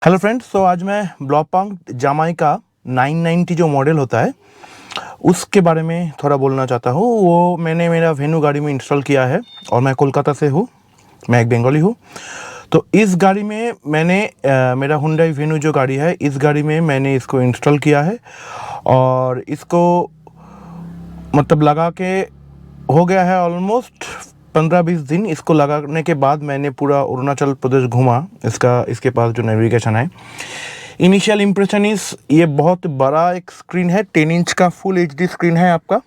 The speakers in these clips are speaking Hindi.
हेलो फ्रेंड्स, तो आज मैं ब्लॉपांग जामाइका 990 जो मॉडल होता है उसके बारे में थोड़ा बोलना चाहता हूँ। वो मैंने मेरा वेन्यू गाड़ी में इंस्टॉल किया है और मैं कोलकाता से हूँ, मैं एक बंगाली हूँ। तो इस गाड़ी में मैंने मेरा हुंडई वेन्यू जो गाड़ी है, इस गाड़ी में मैंने इसको इंस्टॉल किया है और इसको मतलब लगा के हो गया है ऑलमोस्ट 15-20 दिन। इसको लगाने के बाद मैंने पूरा अरुणाचल प्रदेश घूमा। इसके पास जो नेविगेशन है, इनिशियल इम्प्रेशन इस ये बहुत बड़ा एक स्क्रीन है, 10 इंच का फुल एचडी स्क्रीन है आपका।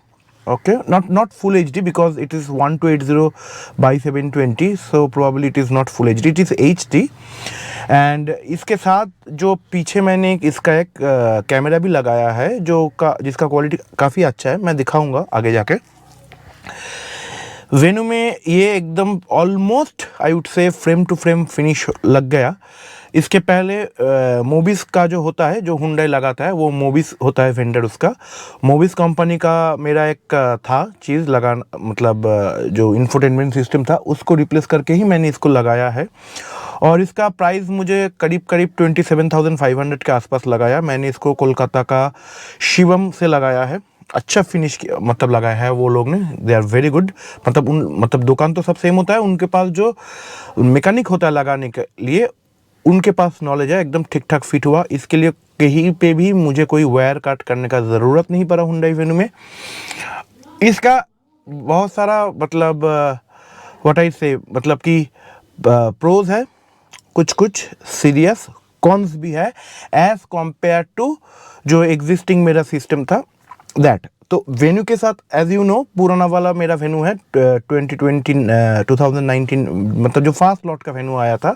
Okay, not full HD because it is 1280 by 720, so probably it is not full HD, it is HD. And इसके साथ जो पीछे मैंने इसका एक कैमरा भी लगाया है जिसका क्वालिटी काफ़ी अच्छा है, मैं दिखाऊंगा आगे जाके। वेन्यू में ये एकदम almost I would say frame to frame finish लग गया। इसके पहले मोबिस का जो होता है, जो हुंडई लगाता है, वो मोबिस होता है वेंडर उसका। मोबिस कंपनी का मेरा एक था चीज़ लगाना, मतलब जो इंफोटेनमेंट सिस्टम था उसको रिप्लेस करके ही मैंने इसको लगाया है। और इसका प्राइस मुझे करीब 27,500 के आसपास लगाया। मैंने इसको कोलकाता का शिवम से लगाया है। अच्छा फिनिश मतलब लगाया है वो लोग ने, दे आर वेरी गुड। मतलब दुकान तो सब सेम होता है, उनके पास जो मैकेनिक होता है लगाने के लिए उनके पास नॉलेज है, एकदम ठीक ठाक फिट हुआ। इसके लिए कहीं पे भी मुझे कोई वायर कट करने का ज़रूरत नहीं पड़ा हुंडई वेन्यू में। इसका बहुत सारा मतलब व्हाट आई से मतलब कि प्रोज है, कुछ सीरियस कॉन्स भी है एज कम्पेयर टू जो एग्जिस्टिंग मेरा सिस्टम था दैट। तो वेन्यू के साथ एज यू नो पुराना वाला मेरा वेन्यू है 2019, मतलब जो फास्ट लॉट का वेन्यू आया था,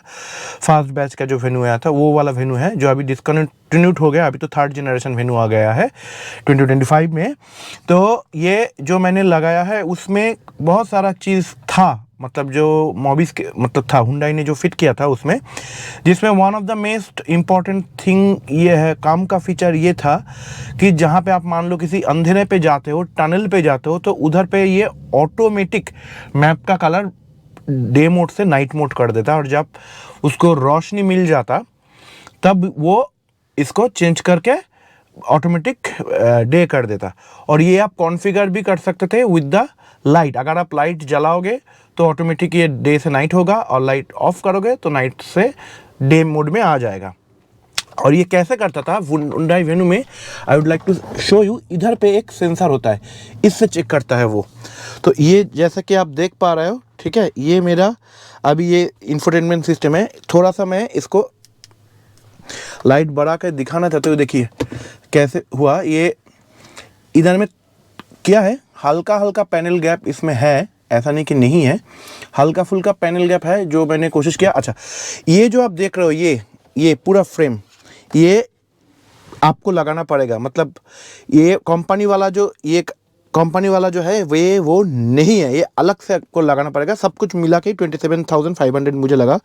फास्ट बैच का जो वेन्यू आया था, वो वाला वेन्यू है जो अभी डिस्कंटिन्यूड हो गया। अभी तो थर्ड जनरेशन वेन्यू आ गया है 2025 में। तो ये जो मैंने लगाया है उसमें बहुत सारा चीज़ था, मतलब जो मोबिस के मतलब था, हुंडई ने जो फिट किया था उसमें, जिसमें one of the most important thing ये है, काम का फीचर ये था कि जहाँ पे आप मान लो किसी अंधेरे पे जाते हो, टनल पे जाते हो, तो उधर पे ये ऑटोमेटिक मैप का कलर डे मोड से नाइट मोड कर देता, और जब उसको रोशनी मिल जाता तब वो इसको चेंज करके ऑटोमेटिक डे कर देता। और ये आप कॉन्फ़िगर भी कर सकते थे विद द लाइट। अगर आप लाइट जलाओगे तो ऑटोमेटिक ये डे से नाइट होगा, और लाइट ऑफ करोगे तो नाइट से डे मोड में आ जाएगा। और ये कैसे करता था हुंडई वेन्यू में, I would like to show you. इधर पे एक सेंसर होता है, इससे चेक करता है वो। तो ये जैसा कि आप देख पा रहे हो, ठीक है, ये मेरा अभी ये इंफोटेनमेंट सिस्टम है। थोड़ा सा मैं इसको लाइट बढ़ा कर दिखाना चाहते हो, देखिए कैसे हुआ। ये इधर में क्या है, हल्का हल्का पैनल गैप इसमें है, ऐसा नहीं कि नहीं है, हल्का फुल्का पैनल गैप है जो मैंने कोशिश किया। अच्छा, ये जो आप देख रहे हो, ये पूरा फ्रेम ये आपको लगाना पड़ेगा। मतलब ये कंपनी वाला जो है वो नहीं है, ये अलग से आपको लगाना पड़ेगा। सब कुछ मिला के 27,500 मुझे लगा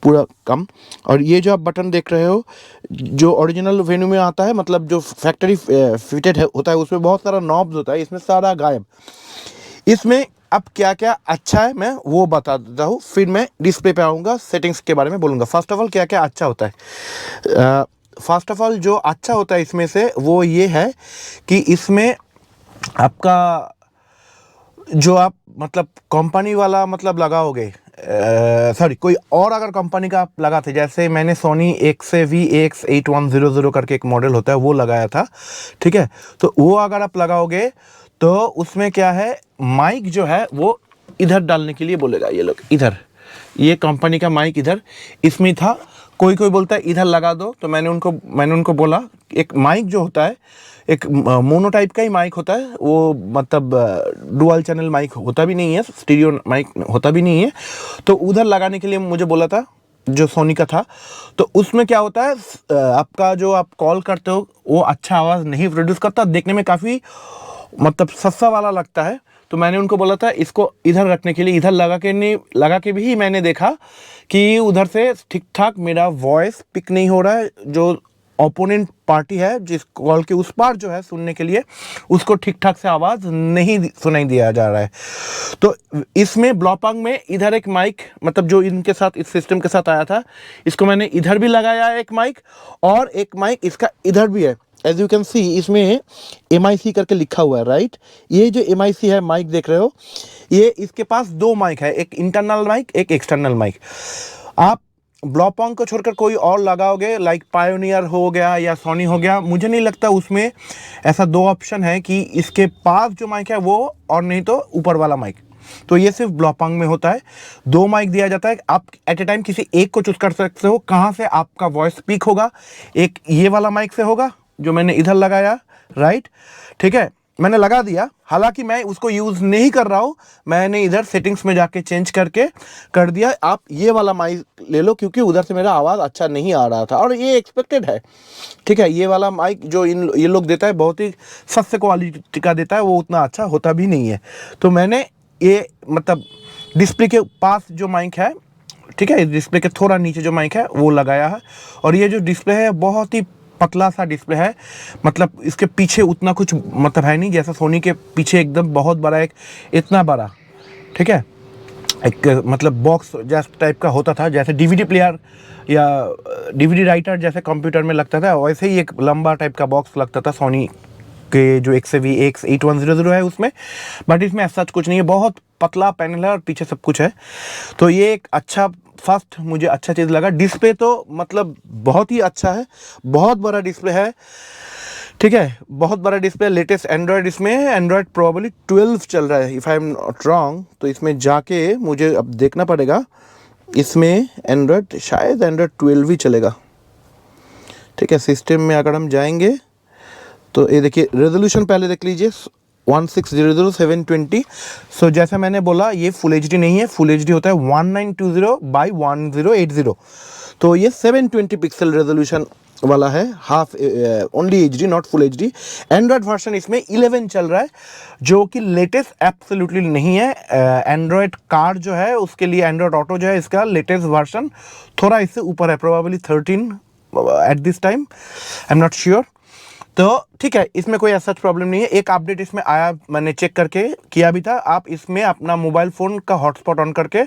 पूरा कम। और ये जो आप बटन देख रहे हो, जो ओरिजिनल वेन्यू में आता है, मतलब जो फैक्ट्री फिटेड होता है, उसमें बहुत सारा नॉब्स होता है, इसमें सारा गायब। इसमें अब क्या क्या अच्छा है मैं वो बता देता हूँ, फिर मैं डिस्प्ले पे आऊँगा, सेटिंग्स के बारे में बोलूँगा। फर्स्ट ऑफ ऑल क्या क्या अच्छा होता है। फर्स्ट ऑफ ऑल जो अच्छा होता है इसमें से वो ये है कि इसमें आपका जो आप मतलब कंपनी वाला मतलब लगाओगे, सॉरी कोई और अगर कंपनी का आप लगाते, जैसे मैंने सोनी XAV-AX8100 करके एक मॉडल होता है वो लगाया था, ठीक है। तो वो अगर आप लगाओगे तो उसमें क्या है, माइक जो है वो इधर डालने के लिए बोलेगा ये लोग, इधर ये कंपनी का माइक इधर इसमें था। कोई बोलता है इधर लगा दो, तो मैंने उनको बोला एक माइक जो होता है, एक मोनो टाइप का ही माइक होता है वो, मतलब डुअल चैनल माइक होता भी नहीं है, स्टीरियो माइक होता भी नहीं है। तो उधर लगाने के लिए मुझे बोला था, जो सोनी का था। तो उसमें क्या होता है, आपका जो आप कॉल करते हो वो अच्छा आवाज़ नहीं प्रोड्यूस करता, देखने में काफ़ी मतलब सस्ता वाला लगता है। तो मैंने उनको बोला था इसको इधर रखने के लिए, इधर लगा के भी मैंने देखा कि उधर से ठीक ठाक मेरा वॉइस पिक नहीं हो रहा है, जो ओपोनेंट पार्टी है जिस कॉल के उस पार जो है सुनने के लिए, उसको ठीक ठाक से आवाज़ नहीं सुनाई दिया जा रहा है। तो इसमें ब्लॉपांग में इधर एक माइक, मतलब जो इनके साथ इस सिस्टम के साथ आया था, इसको मैंने इधर भी लगाया है एक माइक, और एक माइक इसका इधर भी है। एज यू कैन सी इसमें MIC करके लिखा हुआ है, राइट। ये जो MIC है माइक देख रहे हो, ये इसके पास 2 माइक है, एक इंटरनल माइक, एक एक्सटर्नल माइक। आप ब्लॉपांग को छोड़कर कोई और लगाओगे, लाइक पायोनियर हो गया या सोनी हो गया, मुझे नहीं लगता उसमें ऐसा 2 ऑप्शन है कि इसके पास जो माइक है वो, और नहीं तो ऊपर वाला माइक। तो ये सिर्फ ब्लॉपांग में होता है, 2 माइक दिया जाता है। आप एट ए टाइम किसी एक को चूज कर सकते हो कहाँ से आपका वॉइस स्पीक होगा। एक ये वाला माइक से होगा जो मैंने इधर लगाया, राइट, ठीक है, मैंने लगा दिया। हालांकि मैं उसको यूज़ नहीं कर रहा हूँ, मैंने इधर सेटिंग्स में जाके चेंज करके कर दिया। आप ये वाला माइक ले लो क्योंकि उधर से मेरा आवाज़ अच्छा नहीं आ रहा था, और ये एक्सपेक्टेड है, ठीक है। ये वाला माइक जो ये लोग देता है बहुत ही सस्ते क्वालिटी का देता है, वो उतना अच्छा होता भी नहीं है। तो मैंने ये मतलब डिस्प्ले के पास जो माइक है, ठीक है, डिस्प्ले के थोड़ा नीचे जो माइक है वो लगाया है। और ये जो डिस्प्ले है बहुत ही पतला सा डिस्प्ले है, मतलब इसके पीछे उतना कुछ मतलब है नहीं, जैसा सोनी के पीछे एकदम बहुत बड़ा एक इतना बड़ा, ठीक है, एक मतलब बॉक्स जैसा टाइप का होता था, जैसे DVD प्लेयर या DVD राइटर जैसे कंप्यूटर में लगता था, वैसे ही एक लंबा टाइप का बॉक्स लगता था सोनी के जो XAV-X8100 है उसमें। बट इसमें ऐसा कुछ नहीं है, बहुत पतला पैनल है और पीछे सब कुछ है। तो ये एक अच्छा फर्स्ट मुझे अच्छा चीज़ लगा। डिस्प्ले तो मतलब बहुत ही अच्छा है, बहुत बड़ा डिस्प्ले है, ठीक है, बहुत बड़ा डिस्प्ले। लेटेस्ट एंड्रॉयड इसमें है, एंड्रॉयड प्रोबेबली 12 चल रहा है if I am not wrong. तो इसमें जाके मुझे अब देखना पड़ेगा, इसमें एंड्रॉयड शायद एंड्रॉयड 12 ही चलेगा, ठीक है। सिस्टम में अगर हम जाएंगे तो ये देखिए रेजोल्यूशन पहले देख लीजिए, 1600x720। सो जैसा मैंने बोला ये फुल HD नहीं है, फुल HD होता है 1920x1080। तो ये 720 पिक्सल रेजोल्यूशन वाला है, half only HD not full HD। Android version इसमें 11 चल रहा है, जो कि लेटेस्ट एब्सोल्युटली नहीं है। एंड्रॉयड कार जो है उसके लिए एंड्रॉयड ऑटो जो है इसका लेटेस्ट वर्जन थोड़ा इससे ऊपर है, probably 13 at this time, I am not sure. तो ठीक है, इसमें कोई ऐसा प्रॉब्लम नहीं है। एक अपडेट इसमें आया, मैंने चेक करके किया भी था, आप इसमें अपना मोबाइल फ़ोन का हॉटस्पॉट ऑन करके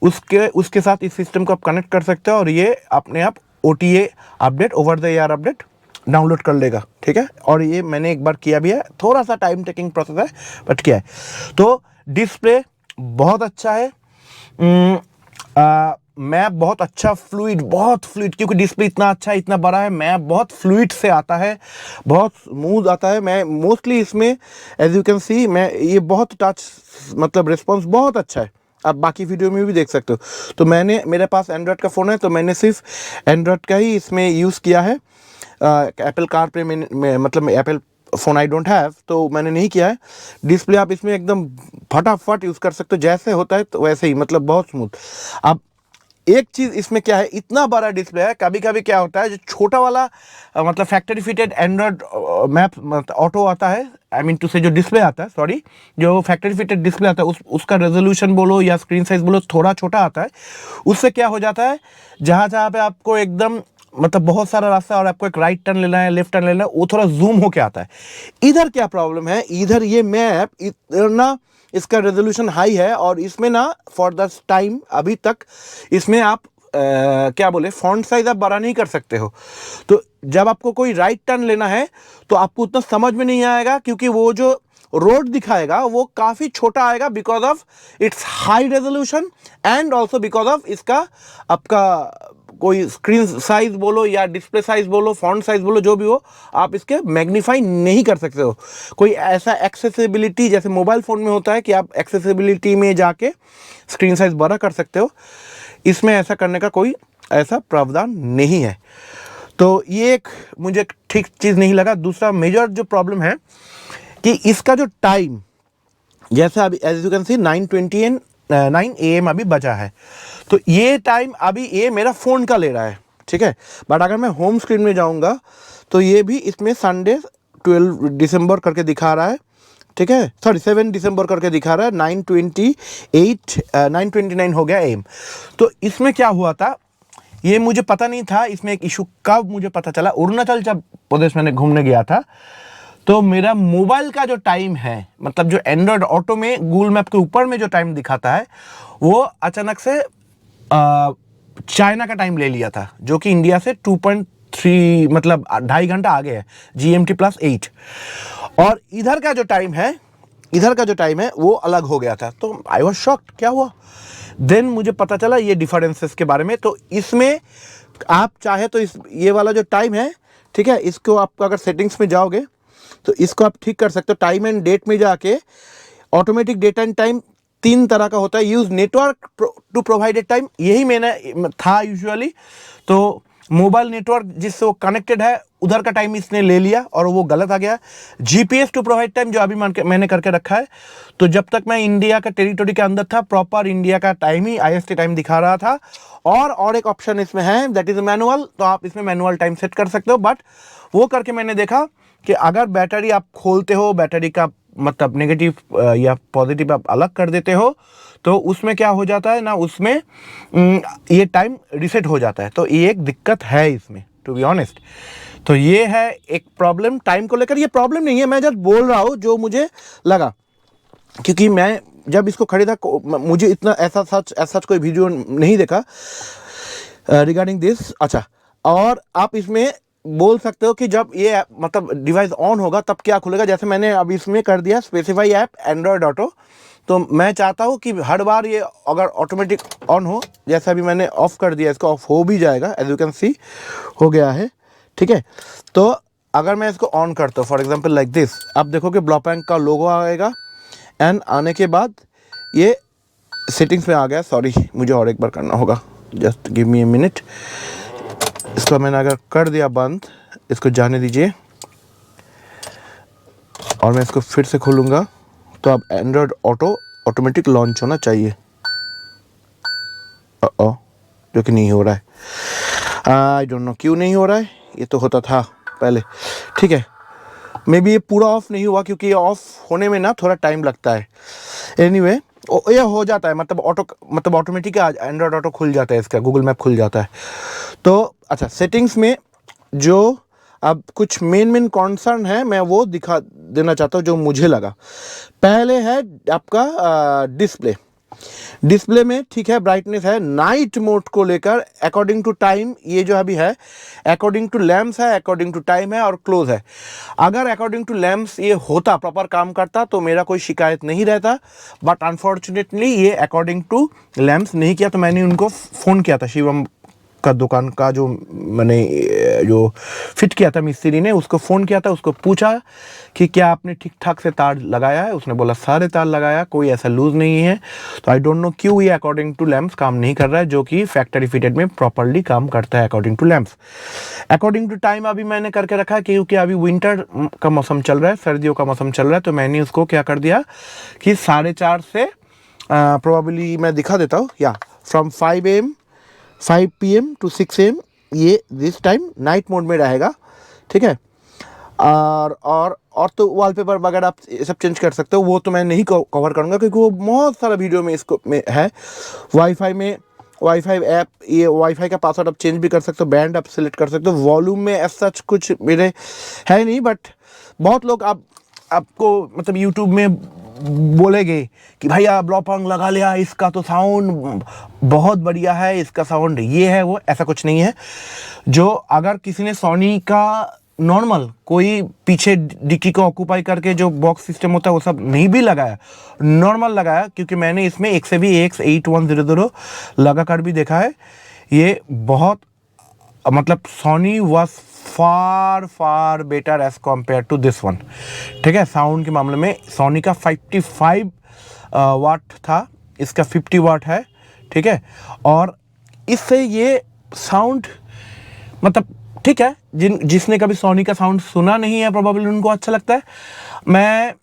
उसके साथ इस सिस्टम को आप कनेक्ट कर सकते हो, और ये अपने आप OTA update, over the air update download कर लेगा, ठीक है। और ये मैंने एक बार किया भी है, थोड़ा सा टाइम टेकिंग प्रोसेस है बट किया है। तो डिस्प्ले बहुत अच्छा है, मैप बहुत अच्छा, बहुत फ्लूइड, क्योंकि डिस्प्ले इतना अच्छा है, इतना बड़ा है, मैप बहुत फ्लूइड से आता है, बहुत स्मूथ आता है। मैं मोस्टली इसमें एज यू कैन सी, मैं ये बहुत टच मतलब रिस्पॉन्स बहुत अच्छा है, आप बाकी वीडियो में भी देख सकते हो। तो मेरे पास एंड्रॉयड का फ़ोन है, तो मैंने सिर्फ एंड्रॉयड का ही इसमें यूज़ किया है। एप्पल कार पे मतलब Apple phone I don't have, तो मैंने नहीं किया है। डिस्प्ले आप इसमें एकदम फटाफट यूज़ कर सकते हो, जैसे होता है तो वैसे ही, मतलब बहुत स्मूथ। अब एक चीज़ इसमें क्या है, इतना बड़ा डिस्प्ले है, कभी कभी क्या होता है जो छोटा वाला मतलब factory fitted Android map auto आता है, आई मीन टू से जो डिस्प्ले आता है, सॉरी, जो फैक्ट्री फिटेड डिस्प्ले आता है उसका रेजोल्यूशन बोलो या स्क्रीन साइज बोलो थोड़ा छोटा आता है। उससे क्या हो जाता है, जहाँ पे आपको एकदम मतलब बहुत सारा रास्ता और आपको एक राइट टर्न लेना है, लेफ्ट टर्न लेना है, वो थोड़ा जूम होके आता है। इधर क्या प्रॉब्लम है, इधर ये मैप इतना इसका रेजोल्यूशन हाई है, और इसमें ना फॉर द टाइम अभी तक इसमें आप क्या बोले फॉन्ट साइज आप बड़ा नहीं कर सकते हो। तो जब आपको कोई राइट टर्न लेना है तो आपको उतना समझ में नहीं आएगा, क्योंकि वो जो रोड दिखाएगा वो काफ़ी छोटा आएगा, because of its high resolution, and also because of इसका आपका कोई स्क्रीन साइज बोलो या डिस्प्ले साइज बोलो, फॉन्ट साइज बोलो, जो भी हो, आप इसके मैग्नीफाई नहीं कर सकते हो। कोई ऐसा एक्सेसिबिलिटी जैसे मोबाइल फ़ोन में होता है कि आप एक्सेसिबिलिटी में जाके स्क्रीन साइज बड़ा कर सकते हो, इसमें ऐसा करने का कोई ऐसा प्रावधान नहीं है। तो ये एक मुझे ठीक चीज़ नहीं लगा। दूसरा मेजर जो प्रॉब्लम है कि इसका जो टाइम, जैसे अभी as you can see 9 AM अभी बचा है, तो ये टाइम अभी ये मेरा फ़ोन का ले रहा है, ठीक है। बट अगर मैं होम स्क्रीन में जाऊंगा तो ये भी इसमें संडे 12 दिसंबर करके दिखा रहा है, ठीक है, सॉरी 7 दिसंबर करके दिखा रहा है, 9:29 हो गया AM। तो इसमें क्या हुआ था, ये मुझे पता नहीं था इसमें एक इशू कब मुझे पता चला। अरुणाचल जब प्रदेश मैंने घूमने गया था तो मेरा मोबाइल का जो टाइम है, मतलब जो एंड्रॉयड ऑटो में गूगल मैप के ऊपर में जो टाइम दिखाता है वो अचानक से चाइना का टाइम ले लिया था, जो कि इंडिया से 2.3 मतलब 2.5 घंटा आगे है, GMT +8। और इधर का जो टाइम है वो अलग हो गया था। तो आई वॉज शॉक्ड, क्या हुआ। देन मुझे पता चला ये डिफरेंसेस के बारे में। तो इसमें आप चाहे तो ये वाला जो टाइम है, ठीक है, इसको आप अगर सेटिंग्स में जाओगे तो इसको आप ठीक कर सकते हो। टाइम एंड डेट में जाके ऑटोमेटिक डेट एंड टाइम 3 तरह का होता है। Use network to provided time, यही मैंने था यूजुअली। तो मोबाइल नेटवर्क जिससे वो कनेक्टेड है उधर का टाइम इसने ले लिया और वो गलत आ गया। GPS टू प्रोवाइड टाइम जो अभी मैंने करके रखा है, तो जब तक मैं इंडिया का टेरिटोरी के अंदर था प्रॉपर इंडिया का टाइम ही IST टाइम दिखा रहा था। और एक ऑप्शन इसमें है, दैट इज मैनुअल। तो आप इसमें मैनुअल टाइम सेट कर सकते हो। बट वो करके मैंने देखा कि अगर बैटरी आप खोलते हो, बैटरी का मतलब नेगेटिव या पॉजिटिव आप अलग कर देते हो, तो उसमें क्या हो जाता है ना, उसमें ये टाइम रीसेट हो जाता है। तो ये एक दिक्कत है इसमें, टू बी ऑनेस्ट। तो ये है एक प्रॉब्लम टाइम को लेकर। ये प्रॉब्लम नहीं है, मैं जस्ट बोल रहा हूँ जो मुझे लगा, क्योंकि मैं जब इसको खरीदा मुझे इतना ऐसा सच कोई वीडियो नहीं देखा रिगार्डिंग दिस। अच्छा, और आप इसमें बोल सकते हो कि जब ये मतलब डिवाइस ऑन होगा तब क्या खुलेगा। जैसे मैंने अब इसमें कर दिया स्पेसिफाई ऐप एंड्रॉयड ऑटो। तो मैं चाहता हूँ कि हर बार ये अगर ऑटोमेटिक ऑन हो, जैसे अभी मैंने ऑफ कर दिया, इसको ऑफ हो भी जाएगा, एज यू कैन सी हो गया है, ठीक है। तो अगर मैं इसको ऑन करता हूँ फॉर एग्जांपल लाइक दिस, आप देखोगे ब्लॉपैंक का लोगो आएगा। एंड आने के बाद ये सेटिंग्स में आ गया। सॉरी, मुझे और एक बार करना होगा, just give me a minute. इसको मैंने अगर कर दिया बंद, इसको जाने दीजिए और मैं इसको फिर से खोलूँगा। तो अब एंड्रॉयड ऑटो ऑटोमेटिक लॉन्च होना चाहिए, जो कि नहीं हो रहा है। आई डोंट नो क्यों नहीं हो रहा है, ये तो होता था पहले, ठीक है। मे बी ये पूरा ऑफ नहीं हुआ क्योंकि ये ऑफ होने में ना थोड़ा टाइम लगता है। एनीवे ये हो जाता है, मतलब ऑटोमेटिक एंड्रॉयड ऑटो खुल जाता है, इसका गूगल मैप खुल जाता है। तो अच्छा, सेटिंग्स में जो अब कुछ मेन कॉन्सर्न है मैं वो दिखा देना चाहता हूँ जो मुझे लगा। पहले है आपका डिस्प्ले में, ठीक है, ब्राइटनेस है। नाइट मोड को लेकर अकॉर्डिंग टू टाइम, ये जो अभी है अकॉर्डिंग टू लैम्प्स है, अकॉर्डिंग टू टाइम है और क्लोज है। अगर अकॉर्डिंग टू लैम्प्स ये होता, प्रॉपर काम करता, तो मेरा कोई शिकायत नहीं रहता। बट अनफॉर्चुनेटली ये अकॉर्डिंग टू लैम्प्स नहीं किया। तो मैंने उनको फ़ोन किया था, शिवम का दुकान का जो मैंने जो फिट किया था मिस्त्री ने, उसको फ़ोन किया था, उसको पूछा कि क्या आपने ठीक ठाक से तार लगाया है। उसने बोला सारे तार लगाया, कोई ऐसा लूज़ नहीं है। तो आई डोंट नो क्यों ये अकॉर्डिंग टू लैम्प्स काम नहीं कर रहा है, जो कि फैक्ट्री फिटेड में प्रॉपरली काम करता है according to lamps. According to time अभी मैंने करके रखा है क्योंकि अभी विंटर का मौसम चल रहा है, सर्दियों का मौसम चल रहा है। तो मैंने उसको क्या कर दिया कि 4:30 से प्रोबेबली मैं दिखा देता हूँ, या फ्रॉम 5 PM to 6 AM ये दिस टाइम नाइट मोड में रहेगा, ठीक है। और तो वॉलपेपर वगैरह आप सब चेंज कर सकते हो, वो तो मैं नहीं कवर करूँगा क्योंकि वो बहुत सारा वीडियो में इसको में है। वाईफाई ऐप, ये वाईफाई का पासवर्ड आप चेंज भी कर सकते हो, बैंड आप सिलेक्ट कर सकते हो। वॉल्यूम में एज सच कुछ मेरे है नहीं, बट बहुत लोग आपको मतलब यूट्यूब में बोलेंगे कि भैया ब्लॉपैंक लगा लिया, इसका तो साउंड बहुत बढ़िया है, इसका साउंड ये है वो। ऐसा कुछ नहीं है। जो अगर किसी ने सोनी का नॉर्मल कोई पीछे डिक्की को ऑक्यूपाई करके जो बॉक्स सिस्टम होता है वो सब नहीं भी लगाया, नॉर्मल लगाया, क्योंकि मैंने इसमें एक से भी AX8100 लगा कर भी देखा है। ये बहुत मतलब Sony was far better as compare to this one, ठीक है। साउंड के मामले में सोनी का 55 वाट था, इसका 50 वाट है, ठीक है। और इससे ये साउंड मतलब ठीक है, जिसने कभी सोनी का साउंड सुना नहीं है प्रोबेबली उनको अच्छा लगता है। मैं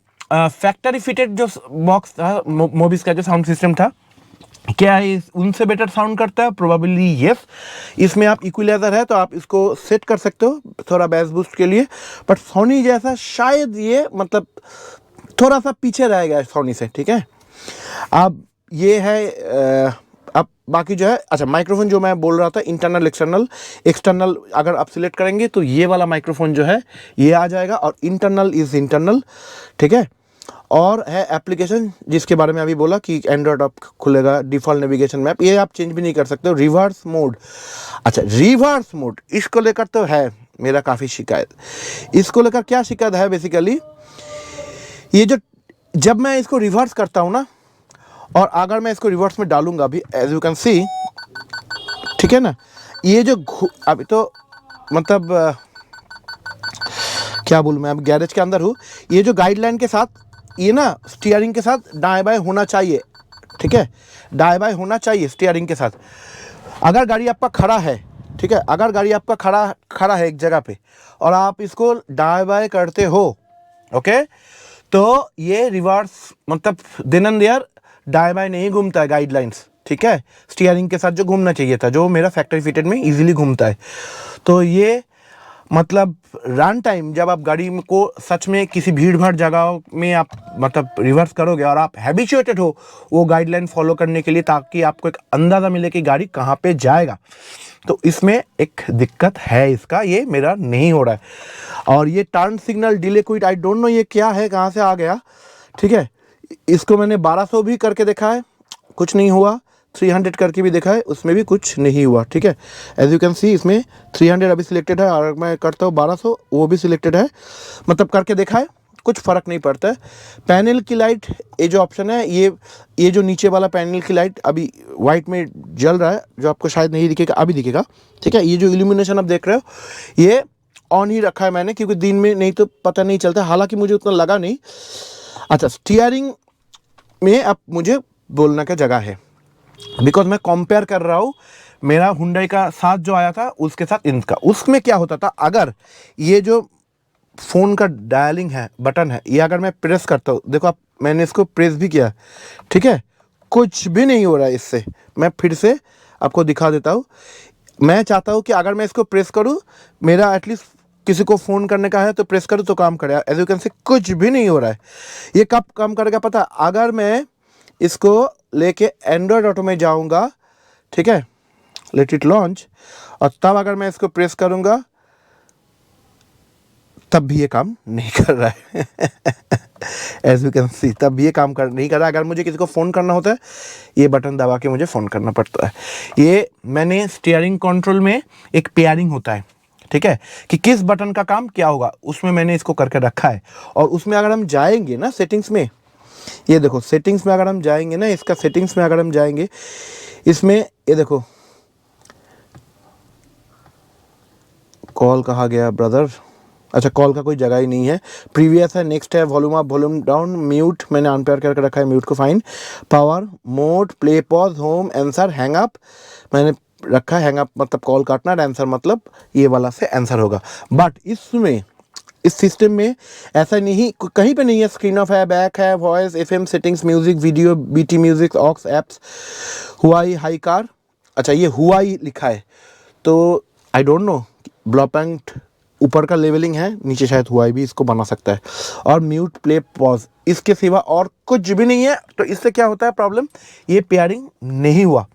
फैक्ट्री फिटेड जो बॉक्स था, मोबिस का जो साउंड सिस्टम था, क्या है उनसे बेटर साउंड करता है? Probably yes. इसमें आप इक्वलाइजर है तो आप इसको सेट कर सकते हो थोड़ा बेस बूस्ट के लिए। बट सोनी जैसा शायद ये मतलब थोड़ा सा पीछे रहेगा सोनी से, ठीक है। अब ये है अब बाकी जो है, अच्छा माइक्रोफोन जो मैं बोल रहा था इंटरनल एक्सटर्नल, एक्सटर्नल अगर आप सिलेक्ट करेंगे तो ये वाला माइक्रोफोन जो है ये आ जाएगा, और इंटरनल इज़ इंटरनल, ठीक है। और है एप्लीकेशन जिसके बारे में अभी बोला कि एंड्रॉयड आप खुलेगा, डिफ़ॉल्ट नेविगेशन मैप, ये आप चेंज भी नहीं कर सकते हो। रिवर्स मोड, अच्छा रिवर्स मोड इसको लेकर तो है मेरा काफ़ी शिकायत। इसको लेकर क्या शिकायत है बेसिकली, ये जो जब मैं इसको रिवर्स करता हूँ ना, और अगर मैं इसको रिवर्स में डालूंगा अभी, एज यू कैन सी, ठीक है ना, ये जो अभी तो मतलब क्या बोलूँ मैं, अब गैरेज के अंदर हूँ, ये जो गाइडलाइन के साथ ये ना स्टीयरिंग के साथ दाएं बाएं होना चाहिए, ठीक है, दाएं बाएं होना चाहिए स्टीयरिंग के साथ। अगर गाड़ी आपका खड़ा है, ठीक है, अगर गाड़ी आपका खड़ा है एक जगह पे और आप इसको दाएं बाएं करते हो, ओके, तो ये रिवर्स मतलब देन एंड देयर दाएं बाएं नहीं घूमता है गाइडलाइंस, ठीक है, स्टीयरिंग के साथ जो घूमना चाहिए था, जो मेरा फैक्ट्री फिटेड में इजीली घूमता है। तो ये मतलब रन टाइम जब आप गाड़ी को सच में किसी भीड़ भाड़ जगह में आप मतलब रिवर्स करोगे और आप हैबिचुएटेड हो वो गाइडलाइन फॉलो करने के लिए, ताकि आपको एक अंदाज़ा मिले कि गाड़ी कहाँ पे जाएगा, तो इसमें एक दिक्कत है इसका, ये मेरा नहीं हो रहा है। और ये turn signal delay quit, I don't know ये क्या है, कहाँ से आ गया, ठीक है। इसको मैंने 1200 भी करके देखा है, कुछ नहीं हुआ, 300 करके भी देखा है, उसमें भी कुछ नहीं हुआ, ठीक है। एज यू कैन सी इसमें 300 अभी सिलेक्टेड है, और मैं करता हूँ 1200, वो भी सिलेक्टेड है, मतलब करके देखा है, कुछ फ़र्क नहीं पड़ता है। पैनल की लाइट, ये जो ऑप्शन है, ये जो नीचे वाला पैनल की लाइट अभी वाइट में जल रहा है, जो आपको शायद नहीं दिखेगा, अभी दिखेगा, ठीक है। ये जो इल्यूमिनेशन आप देख रहे हो ये ऑन ही रखा है मैंने, क्योंकि दिन में नहीं तो पता नहीं चलता, हालांकि मुझे उतना लगा नहीं। अच्छा, स्टीयरिंग में अब मुझे बोलने का जगह है, बिकॉज मैं कंपेयर कर रहा हूँ मेरा हुंडई का साथ जो आया था उसके साथ इनका। उसमें क्या होता था, अगर ये जो फ़ोन का डायलिंग है बटन है, ये अगर मैं प्रेस करता हूँ, देखो आप, मैंने इसको प्रेस भी किया, ठीक है, कुछ भी नहीं हो रहा है इससे। मैं फिर से आपको दिखा देता हूँ। मैं चाहता हूँ कि अगर मैं इसको प्रेस करूँ, मेरा एटलीस्ट किसी को फ़ोन करने का है तो प्रेस करूँ तो काम करे। एज यू कैन से कुछ भी नहीं हो रहा है। ये कब काम करेगा पता, अगर मैं इसको लेके एंड्रॉयड ऑटो में जाऊँगा, ठीक है, लेट इट लॉन्च, और तब अगर मैं इसको प्रेस करूँगा तब भी ये काम नहीं कर रहा है। एज यू कैन सी तब भी ये काम नहीं कर रहा है। अगर मुझे किसी को फ़ोन करना होता है, ये बटन दबा के मुझे फ़ोन करना पड़ता है। ये मैंने स्टीयरिंग कंट्रोल में एक पेयरिंग होता है, ठीक है, कि किस बटन का काम क्या होगा, उसमें मैंने इसको करके रखा है। और उसमें अगर हम जाएंगे ना सेटिंग्स में, ये देखो सेटिंग्स में अगर हम जाएंगे ना, इसका सेटिंग्स में अगर हम जाएंगे, इसमें ये देखो, कॉल कहाँ गया ब्रदर, अच्छा कॉल का कोई जगह ही नहीं है। प्रीवियस है, नेक्स्ट है, volume up volume down, mute मैंने अनपेयर करके रखा है, म्यूट को fine, power, mode, play pause, home, answer, hang up मैंने रखा है। हैंग अप मतलब कॉल काटना, और आंसर मतलब ये वाला से आंसर होगा। बट इसमें इस सिस्टम में ऐसा नहीं, कहीं पे नहीं है। स्क्रीन ऑफ है, बैक है, voice, FM settings, music, video, BT music, aux, apps, Huawei, HiCar, अच्छा ये हुआई लिखा है, तो आई डोंट नो, ब्लॉपैंट ऊपर का लेवलिंग है, नीचे शायद हुआई भी इसको बना सकता है, और म्यूट, प्ले, पॉज, इसके सिवा और कुछ भी नहीं है। तो इससे क्या होता है प्रॉब्लम, ये पेयरिंग नहीं हुआ।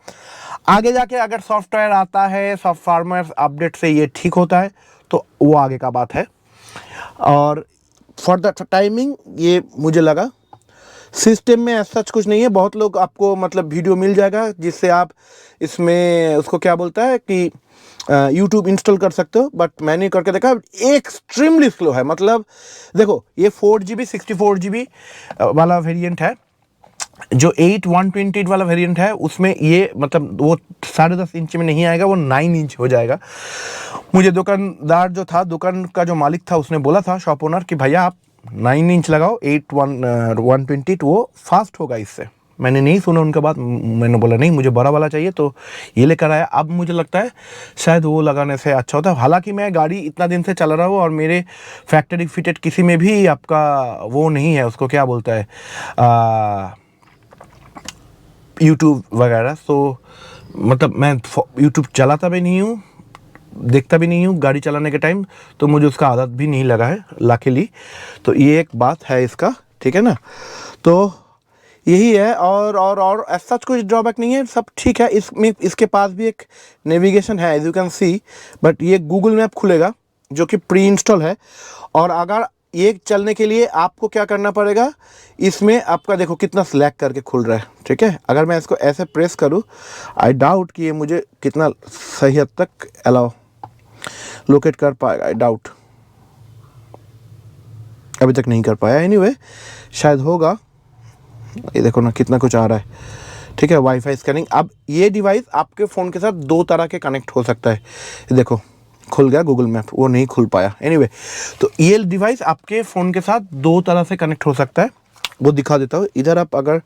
आगे जाके अगर सॉफ्टवेयर आता है, सॉफ्टवेयर अपडेट से ये ठीक होता है तो वो आगे का बात है। और फॉर द टाइमिंग ये मुझे लगा सिस्टम में ऐसा कुछ नहीं है। बहुत लोग आपको मतलब वीडियो मिल जाएगा जिससे आप इसमें उसको क्या बोलता है कि यूट्यूब इंस्टॉल कर सकते हो, बट मैंने करके देखा एक्सट्रीमली स्लो है। मतलब देखो ये 4GB 64GB वाला वेरिएंट है, जो 8/128 वाला वेरिएंट है उसमें ये मतलब वो 10.5 इंच में नहीं आएगा, वो 9 इंच हो जाएगा। मुझे दुकानदार जो था, दुकान का जो मालिक था, उसने बोला था, शॉप ओनर, कि भैया आप 9 इंच लगाओ, 8/128 वो फास्ट होगा इससे। मैंने नहीं सुना उनका बात, मैंने बोला नहीं मुझे बड़ा वाला चाहिए, तो ये लेकर आया। अब मुझे लगता है शायद वो लगाने से अच्छा होता है। हालांकि मैं गाड़ी इतना दिन से चला रहा हूँ और मेरे फैक्ट्री फिटेड किसी में भी आपका वो नहीं है, उसको क्या बोलता है यूट्यूब वगैरह। तो मतलब मैं यूट्यूब चलाता भी नहीं हूँ, देखता भी नहीं हूँ गाड़ी चलाने के टाइम, तो मुझे उसका आदत भी नहीं लगा है लाखिली। तो ये एक बात है इसका, ठीक है ना। तो यही है, और ऐसा कुछ ड्रॉबैक नहीं है, सब ठीक है। इसमें इसके पास भी एक नेविगेशन है as you can see, but ये गूगल मैप खुलेगा जो कि प्री इंस्टॉल है। और अगर ये चलने के लिए आपको क्या करना पड़ेगा, इसमें आपका देखो कितना स्लैक करके खुल रहा है, ठीक है। अगर मैं इसको ऐसे प्रेस करूँ, आई डाउट कि ये मुझे कितना सही हद तक अलाउ लोकेट कर पाएगा, आई डाउट, अभी तक नहीं कर पाया। एनीवे शायद होगा। ये देखो ना कितना कुछ आ रहा है, ठीक है। Wifi scanning. अब ये डिवाइस आपके फ़ोन के साथ दो तरह के कनेक्ट हो सकता है। ये देखो खुल गया गूगल मैप, वो नहीं खुल पाया। एनीवे तो ये डिवाइस आपके फ़ोन के साथ दो तरह से कनेक्ट हो सकता है, वो दिखा देता हूँ। इधर आप अगर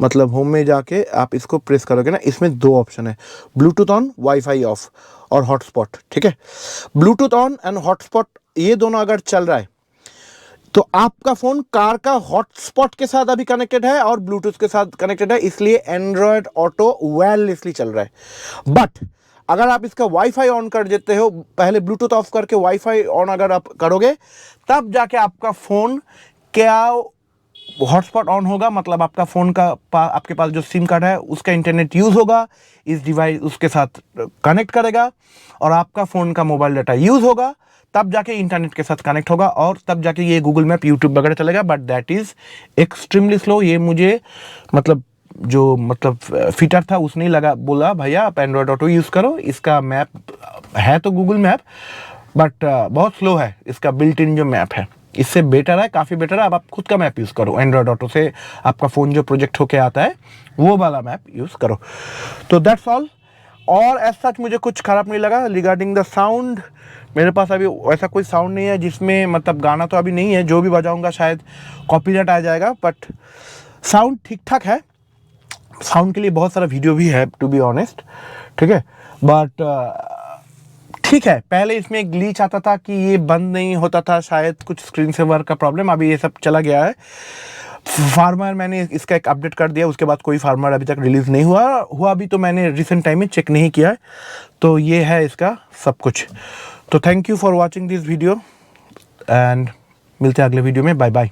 मतलब होम में जाके आप इसको प्रेस करोगे ना, इसमें दो ऑप्शन है, ब्लूटूथ ऑन, वाईफाई ऑफ और हॉटस्पॉट, ठीक है। ब्लूटूथ ऑन एंड हॉटस्पॉट ये दोनों अगर चल रहा है तो आपका फ़ोन कार का हॉटस्पॉट के साथ अभी कनेक्टेड है और ब्लूटूथ के साथ कनेक्टेड है, इसलिए एंड्रॉयड ऑटो वायरलेसली चल रहा है। बट अगर आप इसका वाईफाई ऑन कर देते हो, पहले ब्लूटूथ ऑफ करके वाईफाई ऑन अगर आप करोगे, तब जाके आपका फ़ोन क्या हॉटस्पॉट ऑन होगा, मतलब आपका फ़ोन का आपके पास जो सिम कार्ड है उसका इंटरनेट यूज़ होगा, इस डिवाइस उसके साथ कनेक्ट करेगा और आपका फ़ोन का मोबाइल डाटा यूज़ होगा, तब जाके इंटरनेट के साथ कनेक्ट होगा और तब जाके ये गूगल मैप, यूट्यूब वगैरह चलेगा। But that is extremely slow. ये मुझे मतलब जो मतलब फिटर था उसने लगा, बोला भैया आप एंड्रॉयड ऑटो यूज़ करो, इसका मैप है तो गूगल मैप, बट बहुत स्लो है इसका बिल्ट इन जो मैप है। इससे बेटर है, काफ़ी बेटर है। अब आप खुद का मैप यूज़ करो, एंड्रॉयड ऑटो से आपका फ़ोन जो प्रोजेक्ट होके आता है वो वाला मैप यूज़ करो। तो दैट्स ऑल। और ऐसा मुझे कुछ ख़राब नहीं लगा रिगार्डिंग द साउंड। मेरे पास अभी ऐसा कोई साउंड नहीं है जिसमें मतलब गाना तो अभी नहीं है, जो भी बजाऊंगा शायद कॉपीराइट आ जाएगा, बट साउंड ठीक ठाक है। साउंड के लिए बहुत सारा वीडियो भी है टू बी ऑनेस्ट, ठीक है। बट ठीक है, पहले इसमें ग्लिच आता था कि ये बंद नहीं होता था, शायद कुछ स्क्रीन सेवर का प्रॉब्लम, अभी ये सब चला गया है। फार्मर मैंने इसका एक अपडेट कर दिया, उसके बाद कोई फार्मर अभी तक रिलीज़ नहीं हुआ भी तो मैंने रिसेंट टाइम में चेक नहीं किया है। तो ये है इसका सब कुछ। तो thank you for watching this video and मिलते हैं अगले वीडियो में। Bye bye.